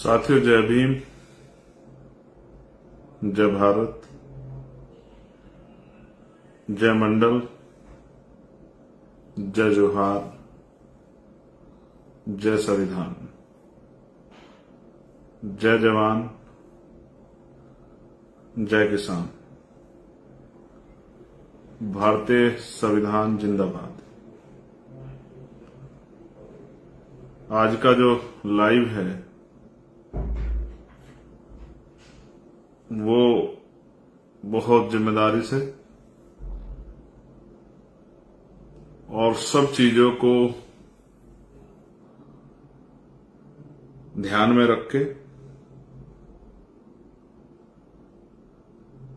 साथियों, जय भीम, जय भारत, जय मंडल, जय जोहार, जय संविधान, जय जवान, जय किसान, भारतीय संविधान जिंदाबाद। आज का जो लाइव है वो बहुत जिम्मेदारी से और सब चीजों को ध्यान में रख के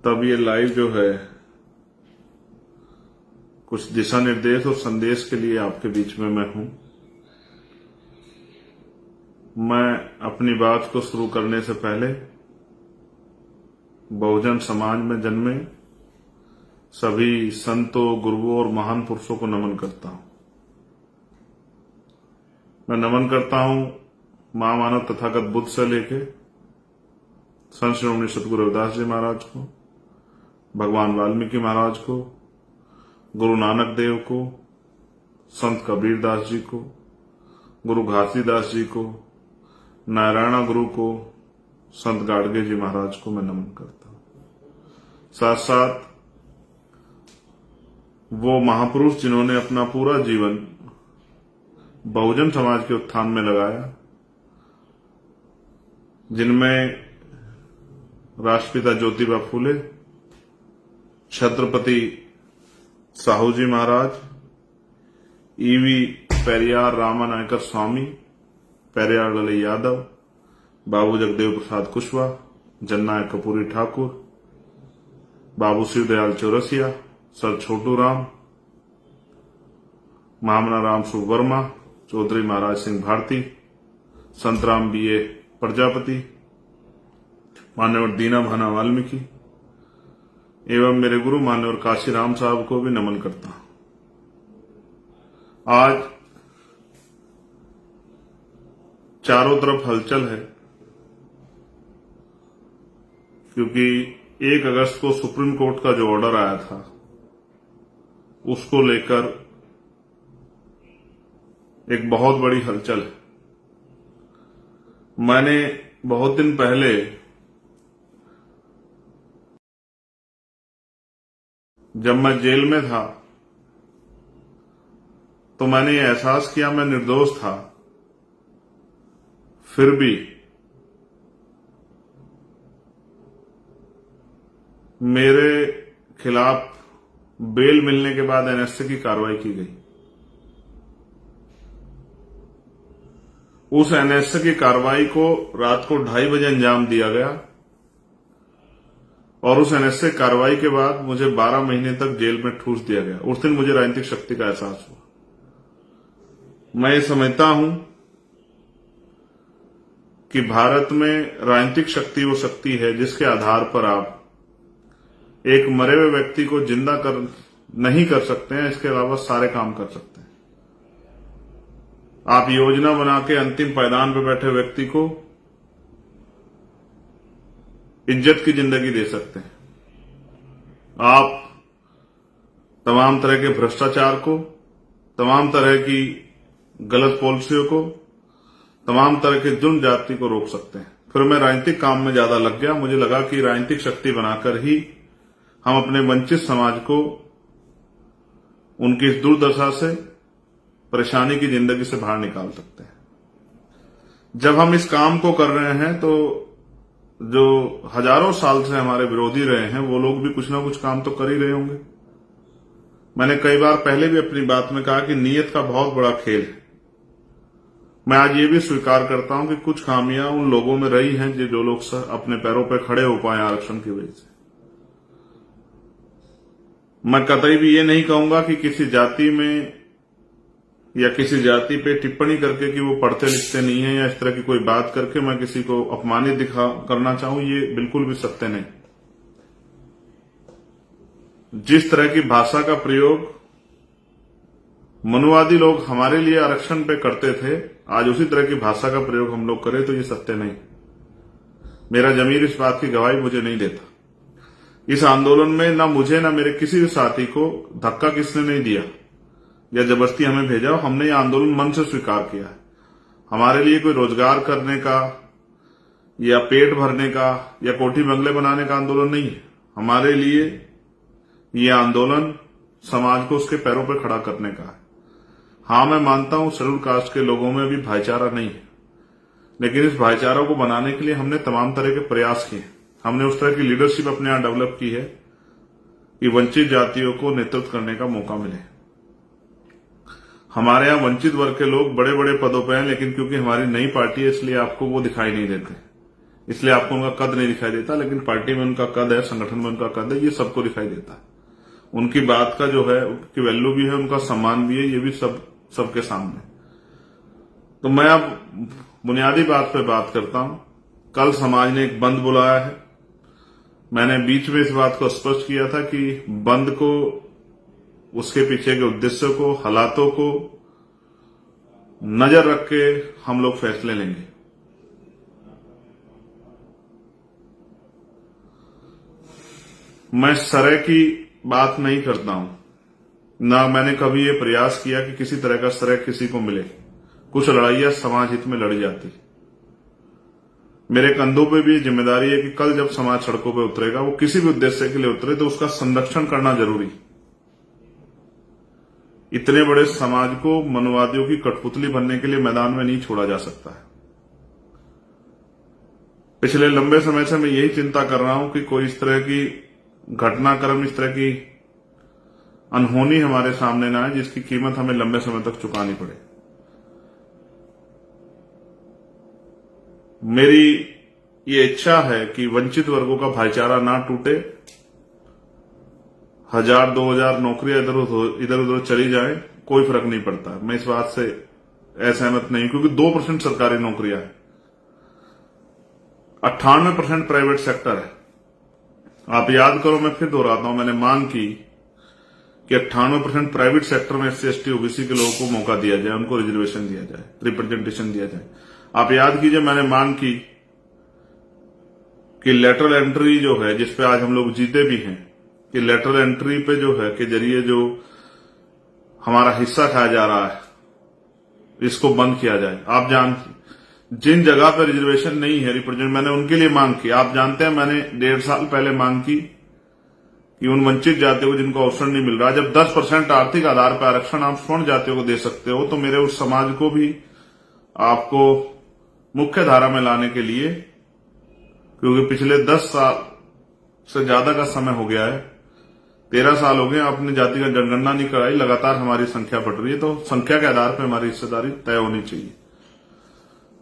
तब ये लाइव जो है कुछ दिशा निर्देश और संदेश के लिए आपके बीच में मैं हूं। मैं अपनी बात को शुरू करने से पहले बहुजन समाज में जन्मे सभी संतों, गुरुओं और महान पुरुषों को नमन करता हूं। मैं नमन करता हूं महामानव तथागत बुद्ध से लेके संत श्रोमणी सतगुरु रविदास जी महाराज को, भगवान वाल्मीकि महाराज को, गुरु नानक देव को, संत कबीर दास जी को, गुरु घासीदास जी को, नारायणा गुरु को, संत गाडगे जी महाराज को मैं नमन करता हूं। साथ साथ वो महापुरुष जिन्होंने अपना पूरा जीवन बहुजन समाज के उत्थान में लगाया, जिनमें राष्ट्रपिता ज्योतिबा फूले, छत्रपति साहू जी महाराज, ईवी पेरियार रामानायकर स्वामी, पेरियार ललई यादव, बाबू जगदेव प्रसाद कुशवाहा, जननायक कपूरी ठाकुर, बाबू शिवदयाल चौरसिया, सर छोटू राम, महामना राम सुख वर्मा, चौधरी महाराज सिंह भारती, संतराम बीए प्रजापति, मान्यवर दीना भाना वाल्मीकि एवं मेरे गुरु मान्यवर काशीराम साहब को भी नमन करता हूं। आज चारों तरफ हलचल है क्योंकि 1 अगस्त को सुप्रीम कोर्ट का जो ऑर्डर आया था उसको लेकर एक बहुत बड़ी हलचल है। मैंने बहुत दिन पहले जब मैं जेल में था तो मैंने ये एहसास किया मैं निर्दोष था, फिर भी मेरे खिलाफ बेल मिलने के बाद एनएसए की कार्रवाई की गई। उस एनएसए की कार्रवाई को रात को 2:30 बजे अंजाम दिया गया और उस एनएसए कार्रवाई के बाद मुझे 12 महीने तक जेल में ठूस दिया गया। उस दिन मुझे राजनीतिक शक्ति का एहसास हुआ। मैं ये समझता हूं कि भारत में राजनीतिक शक्ति वो शक्ति है जिसके आधार पर आप एक मरे हुए व्यक्ति को जिंदा नहीं कर सकते हैं, इसके अलावा सारे काम कर सकते हैं। आप योजना बना के अंतिम पायदान पर बैठे व्यक्ति को इज्जत की जिंदगी दे सकते हैं। आप तमाम तरह के भ्रष्टाचार को, तमाम तरह की गलत पॉलिसियों को, तमाम तरह के जुर्म जाति को रोक सकते हैं। फिर मैं राजनीतिक काम में ज्यादा लग गया। मुझे लगा कि राजनीतिक शक्ति बनाकर ही हम अपने वंचित समाज को उनकी इस दुर्दशा से, परेशानी की जिंदगी से बाहर निकाल सकते हैं। जब हम इस काम को कर रहे हैं तो जो हजारों साल से हमारे विरोधी रहे हैं वो लोग भी कुछ ना कुछ काम तो कर ही रहे होंगे। मैंने कई बार पहले भी अपनी बात में कहा कि नीयत का बहुत बड़ा खेल है। मैं आज ये भी स्वीकार करता हूं कि कुछ खामियां उन लोगों में रही हैं जो लोग अपने पैरों पर खड़े हो पाए आरक्षण की वजह से। मैं कतई भी ये नहीं कहूंगा कि किसी जाति में या किसी जाति पे टिप्पणी करके कि वो पढ़ते लिखते नहीं है या इस तरह की कोई बात करके मैं किसी को अपमानित करना चाहूं, ये बिल्कुल भी सत्य नहीं। जिस तरह की भाषा का प्रयोग मनुवादी लोग हमारे लिए आरक्षण पे करते थे, आज उसी तरह की भाषा का प्रयोग हम लोग करें तो ये सत्य नहीं। मेरा जमीर इस बात की गवाही मुझे नहीं देता। इस आंदोलन में ना मुझे ना मेरे किसी भी साथी को धक्का किसने नहीं दिया या जबरदस्ती हमें भेजा। हमने ये आंदोलन मन से स्वीकार किया है। हमारे लिए कोई रोजगार करने का या पेट भरने का या कोठी बंगले बनाने का आंदोलन नहीं है। हमारे लिए ये आंदोलन समाज को उसके पैरों पर खड़ा करने का है। हाँ, मैं मानता हूं शेड्यूल कास्ट के लोगों में भी भाईचारा नहीं है, लेकिन इस भाईचारा को बनाने के लिए हमने तमाम तरह के प्रयास किए। हमने उस तरह की लीडरशिप अपने यहां डेवलप की है कि वंचित जातियों को नेतृत्व करने का मौका मिले। हमारे यहां वंचित वर्ग के लोग बड़े बड़े पदों पर हैं, लेकिन क्योंकि हमारी नई पार्टी है इसलिए आपको वो दिखाई नहीं देते, इसलिए आपको उनका कद नहीं दिखाई देता। लेकिन पार्टी में उनका कद है, संगठन में उनका कद है, ये सबको दिखाई देता है। उनकी बात का जो है उनकी वैल्यू भी है, उनका सम्मान भी है, ये भी सबके सामने। तो मैं अब बुनियादी बात पे बात करता हूं। कल समाज ने एक बंद बुलाया है। मैंने बीच में इस बात को स्पष्ट किया था कि बंद को, उसके पीछे के उद्देश्य को, हालातों को नजर रख के हम लोग फैसले लेंगे। मैं सरे की बात नहीं करता हूं, ना मैंने कभी ये प्रयास किया कि किसी तरह का सरे किसी को मिले। कुछ लड़ाइयां समाज हित में लड़ी जाती। मेरे कंधों पे भी जिम्मेदारी है कि कल जब समाज सड़कों पे उतरेगा, वो किसी भी उद्देश्य के लिए उतरे, तो उसका संरक्षण करना जरूरी। इतने बड़े समाज को मनुवादियों की कठपुतली बनने के लिए मैदान में नहीं छोड़ा जा सकता है। पिछले लंबे समय से मैं यही चिंता कर रहा हूं कि कोई इस तरह की घटनाक्रम, इस तरह की अनहोनी हमारे सामने ना आए जिसकी कीमत हमें लंबे समय तक चुकानी पड़े। मेरी ये इच्छा है कि वंचित वर्गों का भाईचारा ना टूटे। 1000-2000 नौकरियां इधर उधर चली जाए, कोई फर्क नहीं पड़ता। मैं इस बात से असहमत नहीं, क्योंकि 2% सरकारी नौकरियां है, 98% प्राइवेट सेक्टर है। आप याद करो, मैं फिर दोहराता हूं, मैंने मांग की कि 98% प्राइवेट सेक्टर में SC ST OBC के लोगों को मौका दिया जाए, उनको रिजर्वेशन दिया जाए, रिप्रेजेंटेशन दिया जाए। आप याद कीजिए, मैंने मांग की कि लेटरल एंट्री जो है, जिसपे आज हम लोग जीते भी हैं, कि लेटरल एंट्री पे जो है के जरिए जो हमारा हिस्सा खाया जा रहा है, इसको बंद किया जाए। आप जिन जगह पर रिजर्वेशन नहीं है, रिप्रेजेंट, मैंने उनके लिए मांग की। आप जानते हैं, मैंने 1.5 साल पहले मांग की कि उन वंचित जातियों को जिनको अवसर नहीं मिल रहा, जब 10% आर्थिक आधार पर आरक्षण आप स्वर्ण जातियों को दे सकते हो, तो मेरे उस समाज को भी आपको मुख्य धारा में लाने के लिए, क्योंकि पिछले 10 साल से ज्यादा का समय हो गया है, 13 साल हो गए, अपनी जाति का जनगणना नहीं कराई, लगातार हमारी संख्या बढ़ रही है, तो संख्या के आधार पर हमारी हिस्सेदारी तय होनी चाहिए।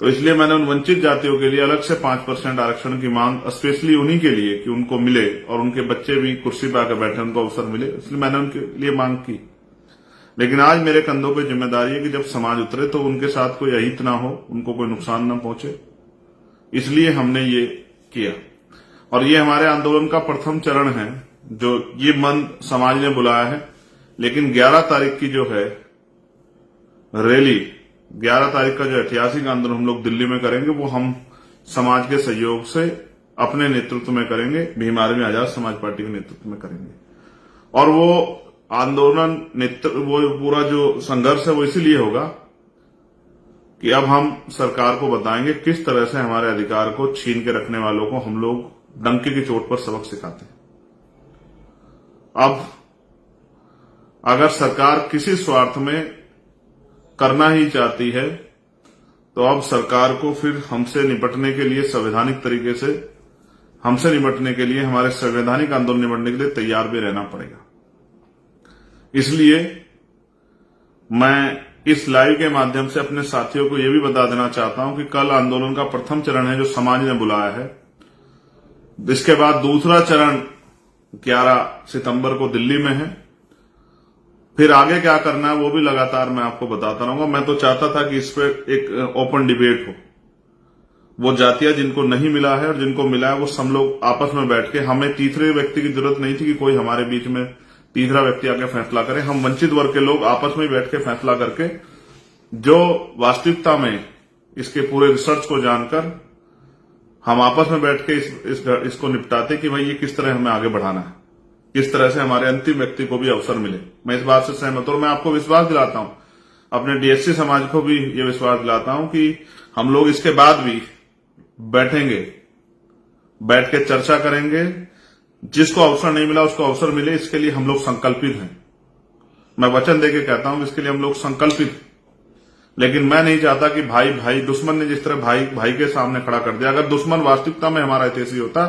तो इसलिए मैंने उन वंचित जातियों के लिए अलग से 5% आरक्षण की मांग, स्पेशली उन्हीं के लिए कि उनको मिले और उनके बच्चे भी कुर्सी पर आकर बैठे, उनको अवसर मिले, इसलिए मैंने उनके लिए मांग की। लेकिन आज मेरे कंधों पे जिम्मेदारी है कि जब समाज उतरे तो उनके साथ कोई अहित ना हो, उनको कोई नुकसान ना पहुंचे, इसलिए हमने ये किया। और ये हमारे आंदोलन का प्रथम चरण है, जो ये मन समाज ने बुलाया है। लेकिन 11 तारीख की जो है रैली, 11 तारीख का जो ऐतिहासिक आंदोलन हम लोग दिल्ली में करेंगे, वो हम समाज के सहयोग से अपने नेतृत्व में करेंगे, भीम आर्मी आजाद समाज पार्टी के नेतृत्व में करेंगे। और वो आंदोलन, वो पूरा जो संघर्ष है वो इसीलिए होगा कि अब हम सरकार को बताएंगे किस तरह से हमारे अधिकार को छीन के रखने वालों को हम लोग डंके की चोट पर सबक सिखाते हैं। अब अगर सरकार किसी स्वार्थ में करना ही चाहती है, तो अब सरकार को फिर हमसे निपटने के लिए, संवैधानिक तरीके से हमसे निपटने के लिए, हमारे संवैधानिक आंदोलन निपटने के लिए तैयार भी रहना पड़ेगा। इसलिए मैं इस लाइव के माध्यम से अपने साथियों को यह भी बता देना चाहता हूं कि कल आंदोलन का प्रथम चरण है जो समाज ने बुलाया है। इसके बाद दूसरा चरण 11 सितंबर को दिल्ली में है। फिर आगे क्या करना है वो भी लगातार मैं आपको बताता रहूंगा। मैं तो चाहता था कि इस पर एक ओपन डिबेट हो। वो जातियां जिनको नहीं मिला है और जिनको मिला है, वो सब लोग आपस में बैठ के, हमें तीसरे व्यक्ति की जरूरत नहीं थी कि कोई हमारे बीच में तीसरा व्यक्ति आके फैसला करे। हम वंचित वर्ग के लोग आपस में बैठ के फैसला करके, जो वास्तविकता में इसके पूरे रिसर्च को जानकर हम आपस में बैठ के इसको निपटाते कि भाई ये किस तरह हमें आगे बढ़ाना है, किस तरह से हमारे अंतिम व्यक्ति को भी अवसर मिले। मैं इस बात से सहमत हूं और मैं आपको विश्वास दिलाता हूं, अपने डीएससी समाज को भी ये विश्वास दिलाता हूं कि हम लोग इसके बाद भी बैठेंगे, बैठ के चर्चा करेंगे। जिसको अवसर नहीं मिला उसको अवसर मिले, इसके लिए हम लोग संकल्पित हैं। मैं वचन देके कहता हूं इसके लिए हम लोग संकल्पित हैं। लेकिन मैं नहीं चाहता कि भाई भाई दुश्मन ने जिस तरह भाई भाई के सामने खड़ा कर दिया, अगर दुश्मन वास्तविकता में हमारा हितैषी होता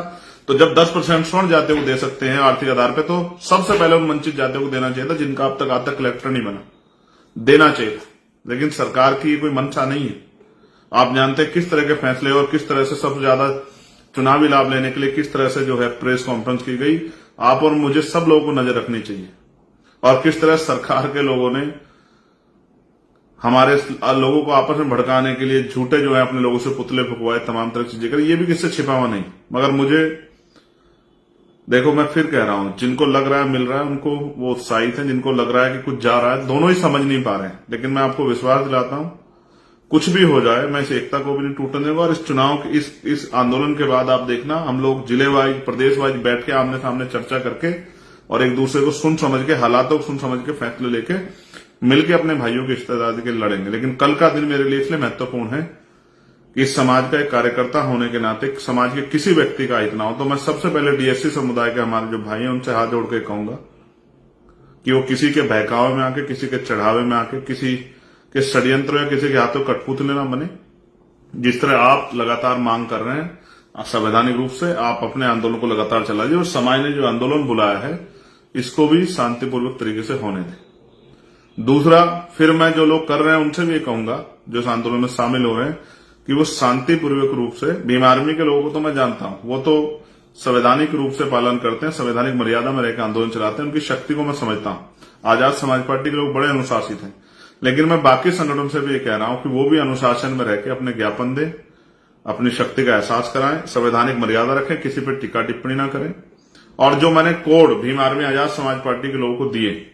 तो जब 10% स्वर्ण जाते को दे सकते हैं आर्थिक आधार पे, तो सबसे पहले उन वंचित जातियों को देना चाहिए था जिनका अब तक आज तक कलेक्टर नहीं बना, देना चाहिए था। लेकिन सरकार की कोई मंशा नहीं है। आप जानते हैं किस तरह के फैसले और किस तरह से सबसे ज्यादा चुनावी लाभ लेने के लिए किस तरह से जो है प्रेस कॉन्फ्रेंस की गई। आप और मुझे सब लोगों को नजर रखनी चाहिए और किस तरह सरकार के लोगों ने हमारे लोगों को आपस में भड़काने के लिए झूठे जो है अपने लोगों से पुतले फुकवाए, तमाम तरह की चीजें करी। ये भी किससे छिपा हुआ नहीं। मगर मुझे देखो, मैं फिर कह रहा हूं, जिनको लग रहा है मिल रहा है उनको वो उत्साहित है, जिनको लग रहा है कि कुछ जा रहा है, दोनों ही समझ नहीं पा रहे हैं। लेकिन मैं आपको विश्वास दिलाता हूं कुछ भी हो जाए मैं इस एकता को भी नहीं टूटने दूंगा। और इस चुनाव के इस आंदोलन के बाद आप देखना, हम लोग जिले वाइज प्रदेश वाइज बैठ के आमने सामने चर्चा करके और एक दूसरे को सुन समझ के, हालातों को सुन समझ के फैसले लेके मिलकर अपने भाइयों की हिस्सेदारी के लड़ेंगे। लेकिन कल का दिन मेरे लिए इसलिए महत्वपूर्ण है कि इस समाज का एक कार्यकर्ता होने के नाते समाज के किसी व्यक्ति का हित ना हो। तो मैं सबसे पहले डीएससी समुदाय के हमारे जो भाई हैं उनसे हाथ जोड़ के कहूंगा कि वो किसी के बहकावे में आके, किसी के चढ़ावे में आके, किसी के षड्यंत्र या किसी के हाथों कठपुतले ना बने। जिस तरह आप लगातार मांग कर रहे हैं संवैधानिक रूप से, आप अपने आंदोलन को लगातार चलाइए और समाज ने जो आंदोलन बुलाया है इसको भी शांतिपूर्वक तरीके से होने दें। दूसरा, फिर मैं जो लोग कर रहे हैं उनसे भी ये कहूंगा जो इस आंदोलन में शामिल हो रहे हैं कि वो शांतिपूर्वक रूप से, भीम आर्मी के लोगों को तो मैं जानता हूं, वो तो संवैधानिक रूप से पालन करते हैं, संवैधानिक मर्यादा में रहकर आंदोलन चलाते हैं, उनकी शक्ति को मैं समझता हूं। आजाद समाज पार्टी के लोग बड़े अनुशासित हैं। लेकिन मैं बाकी संगठन से भी ये कह रहा हूं कि वो भी अनुशासन में रहकर अपने ज्ञापन दें, अपनी शक्ति का एहसास कराएं, संवैधानिक मर्यादा रखें, किसी पर टीका टिप्पणी ना करें। और जो मैंने code Bhim army Azad Samaj party के लोगों को दिए,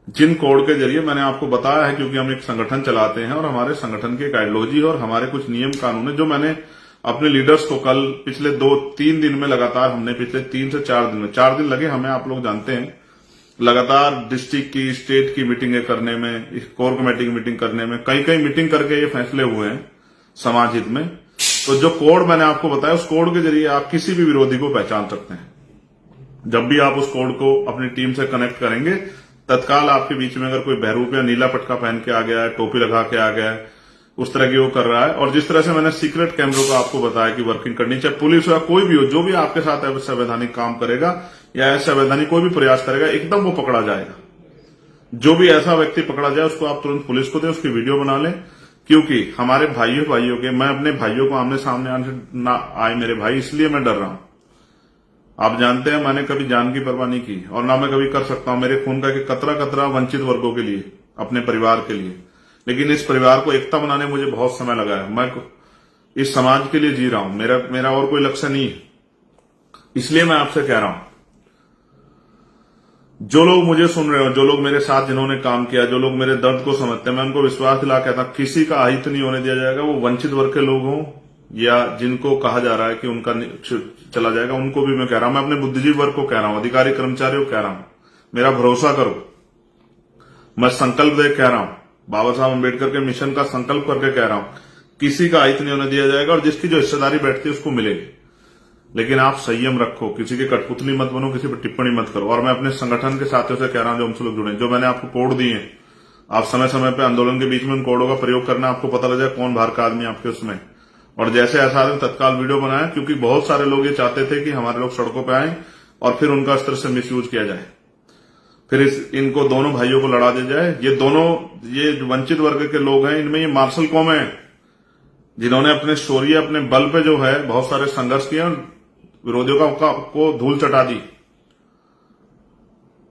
जिन कोड के जरिए मैंने आपको बताया है, क्योंकि हम एक संगठन चलाते हैं और हमारे संगठन की एक आइडियोलॉजी और हमारे कुछ नियम कानून है, जो मैंने अपने लीडर्स को कल पिछले 2-3 दिन में लगातार, हमने पिछले 3 से 4 दिन में, 4 दिन लगे हमें, आप लोग जानते हैं, लगातार डिस्ट्रिक्ट की, स्टेट की मीटिंगें करने में, कोर कमेटी की मीटिंग करने में, कई मीटिंग करके ये फैसले हुए हैं समाज हित में। तो जो कोड मैंने आपको बताया, उस कोड के जरिए आप किसी भी विरोधी को पहचान सकते हैं। जब भी आप उस कोड को अपनी टीम से कनेक्ट करेंगे, तत्काल आपके बीच में अगर कोई बहरूप या नीला पटका पहन के आ गया है, टोपी लगा के आ गया है, उस तरह की वो कर रहा है, और जिस तरह से मैंने सीक्रेट कैमरों को आपको बताया कि वर्किंग करनी चाहिए, पुलिस हो या कोई भी हो, जो भी आपके साथ असंवैधानिक काम करेगा या असंवैधानिक कोई भी प्रयास करेगा, एकदम वो पकड़ा जाएगा। जो भी ऐसा व्यक्ति पकड़ा जाए उसको आप तुरंत पुलिस को दें, उसकी वीडियो बना लें। क्योंकि हमारे भाइयों के, मैं अपने भाइयों को आमने सामने आने ना आए मेरे भाई, इसलिए मैं डर रहा हूं। आप जानते हैं मैंने कभी जान की परवाह नहीं की और ना मैं कभी कर सकता हूं। मेरे खून का कतरा वंचित वर्गों के लिए, अपने परिवार के लिए। लेकिन इस परिवार को एकता बनाने मुझे बहुत समय लगा है। मैं इस समाज के लिए जी रहा हूं, मेरा और कोई लक्ष्य नहीं है। इसलिए मैं आपसे कह रहा हूं, जो लोग मुझे सुन रहे हो, जो लोग मेरे साथ जिन्होंने काम किया, जो लोग मेरे दर्द को समझते हैं, मैं उनको विश्वास दिला कहता हूं किसी का अहित नहीं होने दिया जाएगा। वो वंचित वर्ग के लोग हों या जिनको कहा जा रहा है कि उनका चला जाएगा, उनको भी मैं कह रहा हूं। मैं अपने बुद्धिजीवी वर्ग को कह रहा हूं, अधिकारी कर्मचारियों को कह रहा हूं, मेरा भरोसा करो। मैं संकल्प दे कह रहा हूं, बाबा साहब अम्बेडकर के मिशन का संकल्प करके कह रहा हूं, किसी का अहित नहीं होने दिया जाएगा और जिसकी जो हिस्सेदारी बैठती है उसको मिलेगी। लेकिन आप संयम रखो, किसी की कठपुतली मत बनो, किसी पर टिप्पणी मत करो। और मैं अपने संगठन के साथियों से कह रहा हूं जो हमसे लोग जुड़े, जो मैंने आपको कोड दिए हैं, आप समय समय पर आंदोलन के बीच में उन कोडों का प्रयोग करना, आपको पता लग जाए कौन बाहर का आदमी आपके उसमें। और जैसे ऐसा तत्काल वीडियो बनाए, क्योंकि बहुत सारे लोग ये चाहते थे कि हमारे लोग सड़कों पर आए और फिर उनका इस तरह से मिसयूज किया जाए, फिर इनको दोनों भाइयों को लड़ा दिया जाए। ये वंचित वर्ग के लोग हैं, इनमें ये मार्शल कौम है जिन्होंने अपने शौर्य, अपने बल पे जो है बहुत सारे संघर्ष किए, विरोधियों को धूल चटा दी।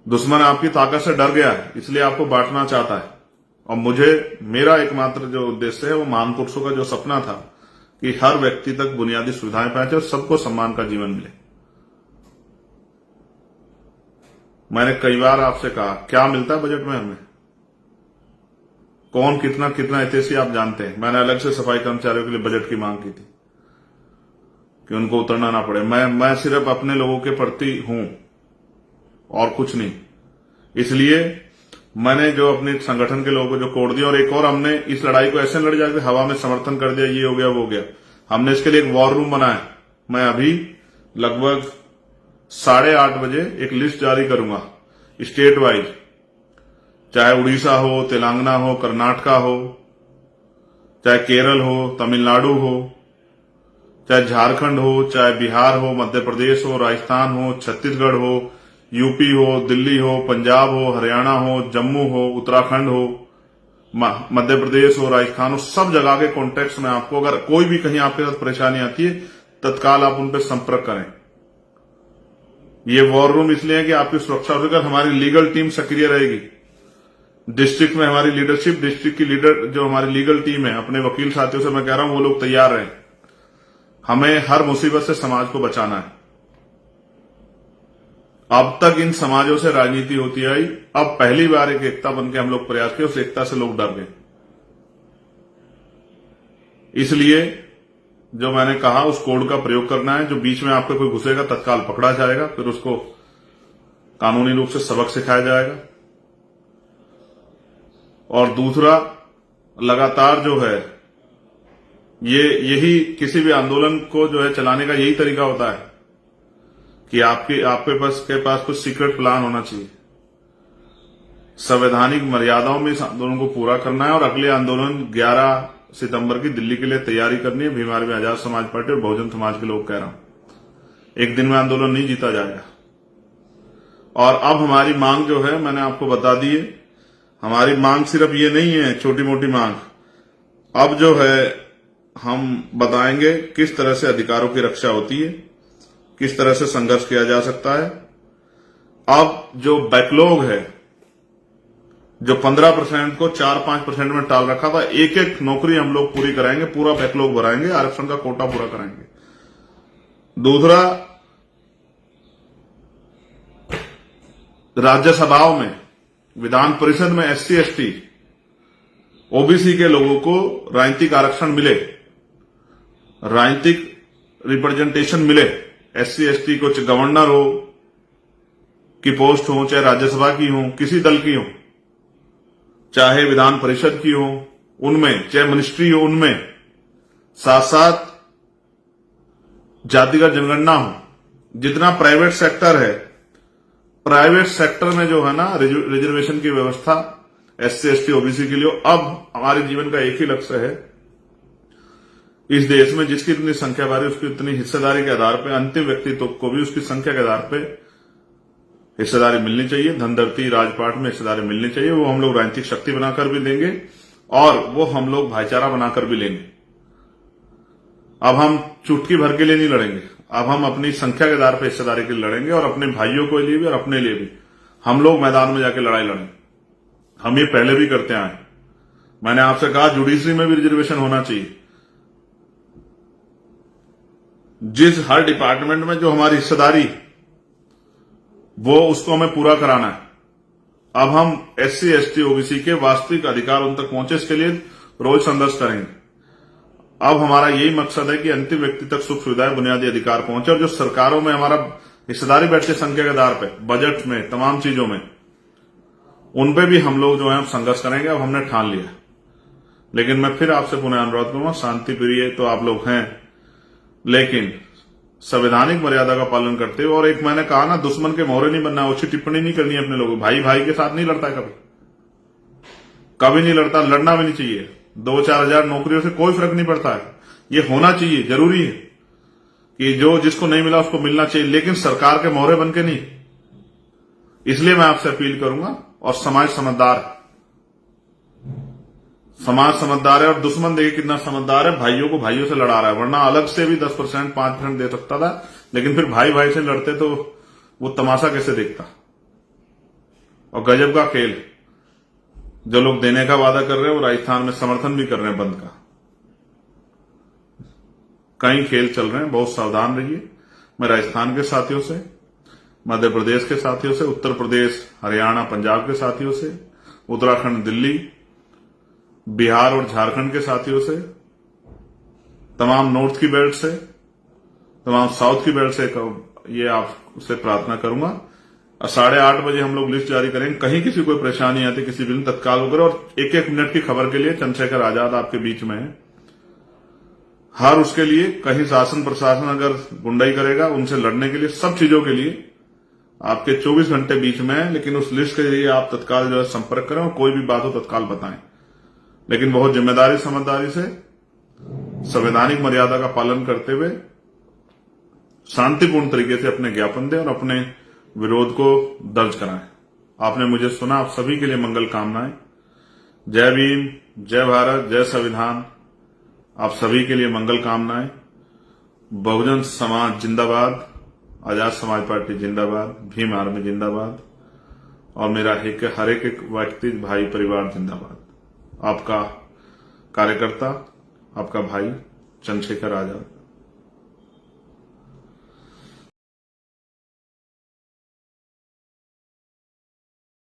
दुश्मन आपकी ताकत से डर गया है, इसलिए आपको बांटना चाहता है। और मेरा एकमात्र जो उद्देश्य है वो महान पुरुषों का जो सपना था कि हर व्यक्ति तक बुनियादी सुविधाएं पहुंचे और सबको सम्मान का जीवन मिले। मैंने कई बार आपसे कहा, क्या मिलता है बजट में हमें, कौन कितना हितैषी आप जानते हैं। मैंने अलग से सफाई कर्मचारियों के लिए बजट की मांग की थी। कि उनको उतरना ना पड़े। मैं सिर्फ अपने लोगों के प्रति हूं और कुछ नहीं। इसलिए मैंने जो अपने संगठन के लोगों को जो कोड दिया, और एक और हमने इस लड़ाई को ऐसे लड़ जाकर हवा में समर्थन कर दिया, ये हो गया वो हो गया। हमने इसके लिए एक वॉर रूम बनाया। मैं अभी लगभग 8:30 बजे एक लिस्ट जारी करूंगा स्टेट वाइज, चाहे उड़ीसा हो, तेलंगाना हो, कर्नाटका हो, चाहे केरल हो, तमिलनाडु हो, चाहे झारखंड हो, चाहे बिहार हो, मध्य प्रदेश हो, राजस्थान हो, छत्तीसगढ़ हो, यूपी हो, दिल्ली हो, पंजाब हो, हरियाणा हो, जम्मू हो, उत्तराखंड हो, मध्य प्रदेश हो, राजस्थान हो, सब जगह के कॉन्टेक्ट में आपको अगर कोई भी कहीं आपके साथ परेशानी आती है, तत्काल आप उन पर संपर्क करें। ये वॉर रूम इसलिए है कि आपकी सुरक्षा होकर हमारी लीगल टीम सक्रिय रहेगी। डिस्ट्रिक्ट में हमारी लीडरशिप, डिस्ट्रिक्ट की लीडर जो हमारी लीगल टीम है, अपने वकील साथियों से मैं कह रहा हूं वो लोग तैयार रहें। हमें हर मुसीबत से समाज को बचाना है। अब तक इन समाजों से राजनीति होती आई, अब पहली बार एक एकता बनकर हम लोग प्रयास किए, उस एकता से लोग डर गए। इसलिए जो मैंने कहा उस कोड का प्रयोग करना है। जो बीच में आपका कोई घुसेगा तत्काल पकड़ा जाएगा, फिर उसको कानूनी रूप से सबक सिखाया जाएगा। और दूसरा, लगातार जो है यही किसी भी आंदोलन को जो है चलाने का यही तरीका होता है कि आपके पास कुछ सीक्रेट प्लान होना चाहिए। संवैधानिक मर्यादाओं में इस आंदोलन को पूरा करना है और अगले आंदोलन 11 सितंबर की दिल्ली के लिए तैयारी करनी है। भीम आर्मी आजाद समाज पार्टी और बहुजन समाज के लोग कह रहा हूं, एक दिन में आंदोलन नहीं जीता जाएगा। और अब हमारी मांग जो है मैंने आपको बता दी है। हमारी मांग सिर्फ ये नहीं है छोटी मोटी मांग, अब जो है हम बताएंगे किस तरह से अधिकारों की रक्षा होती है, किस तरह से संघर्ष किया जा सकता है। अब जो बैकलॉग है, जो 15% को 4-5% में टाल रखा था, एक एक नौकरी हम लोग पूरी कराएंगे, पूरा बैकलॉग भराएंगे, आरक्षण का कोटा पूरा कराएंगे। दूसरा, राज्यसभाओं में, विधान परिषद में SC ST OBC के लोगों को राजनीतिक आरक्षण मिले, राजनीतिक रिप्रेजेंटेशन मिले। SC ST को गवर्नर हो की पोस्ट हो, चाहे राज्यसभा की हो, किसी दल की हो, चाहे विधान परिषद की हो उनमें, चाहे मिनिस्ट्री हो उनमें, साथ साथ जातिगत जनगणना हो। जितना प्राइवेट सेक्टर है, प्राइवेट सेक्टर में जो है ना रिजर्वेशन की व्यवस्था SC ST OBC के लिए। अब हमारे जीवन का एक ही लक्ष्य है, इस देश में जिसकी इतनी संख्या बारी उसकी इतनी हिस्सेदारी के आधार पर, अंतिम व्यक्तित्व को भी उसकी संख्या के आधार पर हिस्सेदारी मिलनी चाहिए। धनदौलती राजपाट में हिस्सेदारी मिलनी चाहिए। वो हम लोग राजनीतिक शक्ति बनाकर भी देंगे और वो हम लोग भाईचारा बनाकर भी लेंगे। अब हम चुटकी भर के लिए नहीं लड़ेंगे, अब हम अपनी संख्या के आधार पर हिस्सेदारी के लिए लड़ेंगे और अपने भाइयों के लिए भी और अपने लिए भी हम लोग मैदान में जाके लड़ाई लड़ेंगे। हम ये पहले भी करते आए। मैंने आपसे कहा जुडिशरी में भी रिजर्वेशन होना चाहिए। जिस हर डिपार्टमेंट में जो हमारी हिस्सेदारी वो उसको हमें पूरा कराना है। अब हम SC ST OBC के वास्तविक अधिकार उन तक पहुंचे, इसके लिए रोज संघर्ष करेंगे। अब हमारा यही मकसद है कि अंतिम व्यक्ति तक सुख सुविधाएं, बुनियादी अधिकार पहुंचे। और जो सरकारों में हमारा हिस्सेदारी बैठे संख्या के आधार पर, बजट में, तमाम चीजों में, उन पे भी हम लोग जो है संघर्ष करेंगे। अब हमने ठान लिया। लेकिन मैं फिर आपसे पुनः अनुरोध करूंगा, शांति प्रिय तो आप लोग हैं, लेकिन संवैधानिक मर्यादा का पालन करते हो। और एक मैंने कहा ना, दुश्मन के मोहरे नहीं बनना, अच्छी टिप्पणी नहीं करनी है अपने लोगों। भाई भाई के साथ नहीं लड़ता है, कभी नहीं लड़ता, लड़ना भी नहीं चाहिए। 2-4 हजार नौकरियों से कोई फर्क नहीं पड़ता है। ये होना चाहिए, जरूरी है कि जो जिसको नहीं मिला उसको मिलना चाहिए, लेकिन सरकार के मोहरे बन के नहीं। इसलिए मैं आपसे अपील करूंगा। और समाज समझदार है और दुश्मन देखिए कितना समझदार है, भाइयों को भाइयों से लड़ा रहा है। वरना अलग से भी 10% 5% दे सकता था, लेकिन फिर भाई भाई से लड़ते तो वो तमाशा कैसे देखता। और गजब का खेल, जो लोग देने का वादा कर रहे हैं वो राजस्थान में समर्थन भी कर रहे हैं बंद का। कई खेल चल रहे हैं, बहुत सावधान रहिए। मैं राजस्थान के साथियों से, मध्य प्रदेश के साथियों से, उत्तर प्रदेश, हरियाणा, पंजाब के साथियों से, उत्तराखंड, दिल्ली, बिहार और झारखंड के साथियों से, तमाम नॉर्थ की बेल्ट से तमाम साउथ की बेल्ट से ये आपसे प्रार्थना करूंगा। और 8:30 बजे हम लोग लिस्ट जारी करेंगे। कहीं किसी कोई परेशानी आती किसी भी तत्काल होकर, और एक एक मिनट की खबर के लिए चंद्रशेखर आजाद आपके बीच में है। हर उसके लिए कहीं शासन प्रशासन अगर गुंडाई करेगा, उनसे लड़ने के लिए, सब चीजों के लिए आपके 24 घंटे बीच में है। लेकिन उस लिस्ट के लिए आप तत्काल जो है संपर्क करें, और कोई भी बात हो तत्काल बताएं। लेकिन बहुत जिम्मेदारी समझदारी से संवैधानिक मर्यादा का पालन करते हुए शांतिपूर्ण तरीके से अपने ज्ञापन दें और अपने विरोध को दर्ज कराएं। आपने मुझे सुना। आप सभी के लिए मंगल कामनाएं। जय भीम, जय भारत, जय संविधान। आप सभी के लिए मंगल कामनाएं। बहुजन समाज जिंदाबाद, आजाद समाज पार्टी जिंदाबाद, भीम आर्मी जिंदाबाद, और मेरा हर एक व्यक्ति भाई परिवार जिंदाबाद। आपका कार्यकर्ता, आपका भाई चंद्रशेखर आजाद।